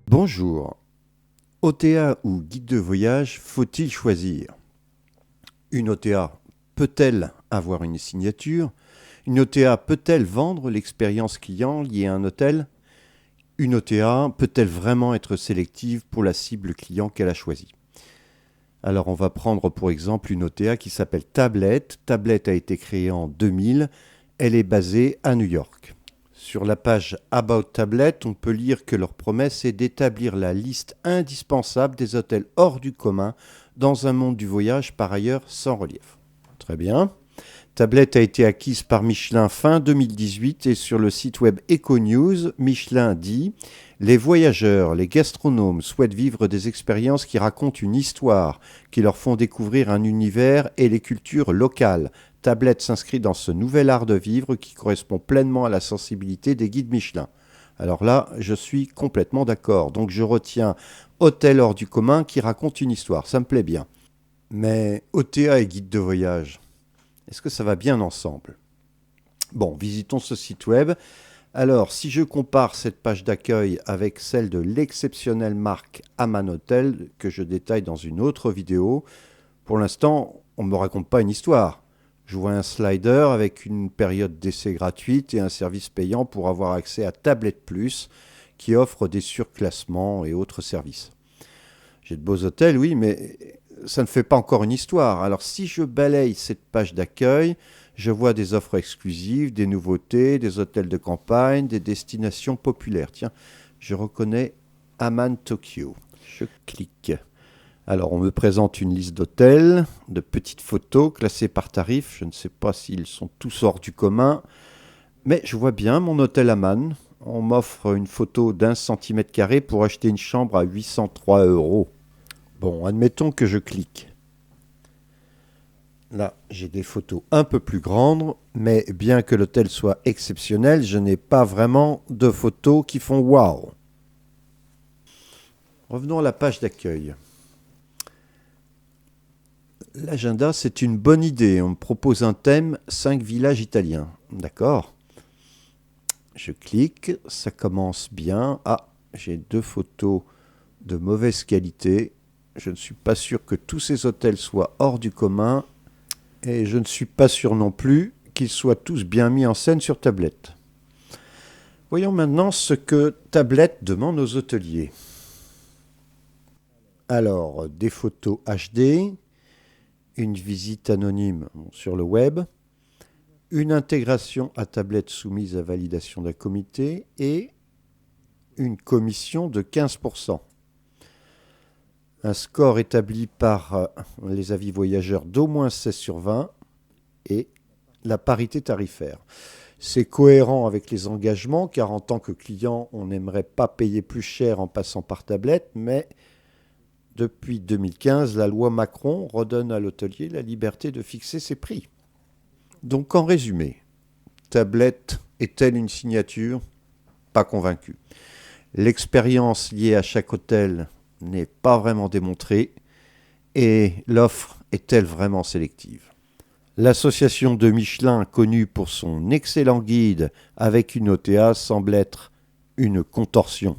Bonjour. OTA ou guide de voyage, faut-il choisir? Une OTA peut-elle avoir une signature? Une OTA peut-elle vendre l'expérience client liée à un hôtel? Une OTA peut-elle vraiment être sélective pour la cible client qu'elle a choisie? Alors on va prendre pour exemple une OTA qui s'appelle Tablet. Tablet a été créée en 2000. Elle est basée à New York. Sur la page About Tablet, on peut lire que leur promesse est d'établir la liste indispensable des hôtels hors du commun dans un monde du voyage par ailleurs sans relief. Très bien. Tablet a été acquise par Michelin fin 2018 et sur le site web EcoNews, Michelin dit « Les voyageurs, les gastronomes souhaitent vivre des expériences qui racontent une histoire, qui leur font découvrir un univers et les cultures locales. Tablet s'inscrit dans ce nouvel art de vivre qui correspond pleinement à la sensibilité des guides Michelin. » Alors là, je suis complètement d'accord. Donc je retiens hôtel hors du commun qui raconte une histoire. Ça me plaît bien. Mais OTA et guide de voyage, est-ce que ça va bien ensemble? Bon, visitons ce site web. Alors, si je compare cette page d'accueil avec celle de l'exceptionnelle marque Aman Hotel, que je détaille dans une autre vidéo, pour l'instant, on ne me raconte pas une histoire. Je vois un slider avec une période d'essai gratuite et un service payant pour avoir accès à Tablet Plus, qui offre des surclassements et autres services. J'ai de beaux hôtels, oui, mais ça ne fait pas encore une histoire. Alors si je balaye cette page d'accueil, je vois des offres exclusives, des nouveautés, des hôtels de campagne, des destinations populaires. Tiens, je reconnais Aman Tokyo. Je clique. Alors on me présente une liste d'hôtels, de petites photos classées par tarif. Je ne sais pas s'ils sont tous hors du commun, mais je vois bien mon hôtel Aman. On m'offre une photo d'1 cm² pour acheter une chambre à 803 euros. Bon, admettons que je clique. Là, j'ai des photos un peu plus grandes, mais bien que l'hôtel soit exceptionnel, je n'ai pas vraiment de photos qui font waouh. Revenons à la page d'accueil. L'agenda, c'est une bonne idée. On me propose un thème 5 villages italiens. D'accord. Je clique, ça commence bien. Ah, j'ai 2 photos de mauvaise qualité. Je ne suis pas sûr que tous ces hôtels soient hors du commun et je ne suis pas sûr non plus qu'ils soient tous bien mis en scène sur tablette. Voyons maintenant ce que Tablet demande aux hôteliers. Alors, des photos HD, une visite anonyme sur le web, une intégration à tablette soumise à validation d'un comité et une commission de 15%. Un score établi par les avis voyageurs d'au moins 16 sur 20 et la parité tarifaire. C'est cohérent avec les engagements car en tant que client, on n'aimerait pas payer plus cher en passant par tablette, mais depuis 2015, la loi Macron redonne à l'hôtelier la liberté de fixer ses prix. Donc en résumé, tablette est-elle une signature? Pas convaincu. L'expérience liée à chaque hôtel n'est pas vraiment démontrée et l'offre est-elle vraiment sélective? L'association de Michelin, connue pour son excellent guide avec une OTA, semble être une contorsion.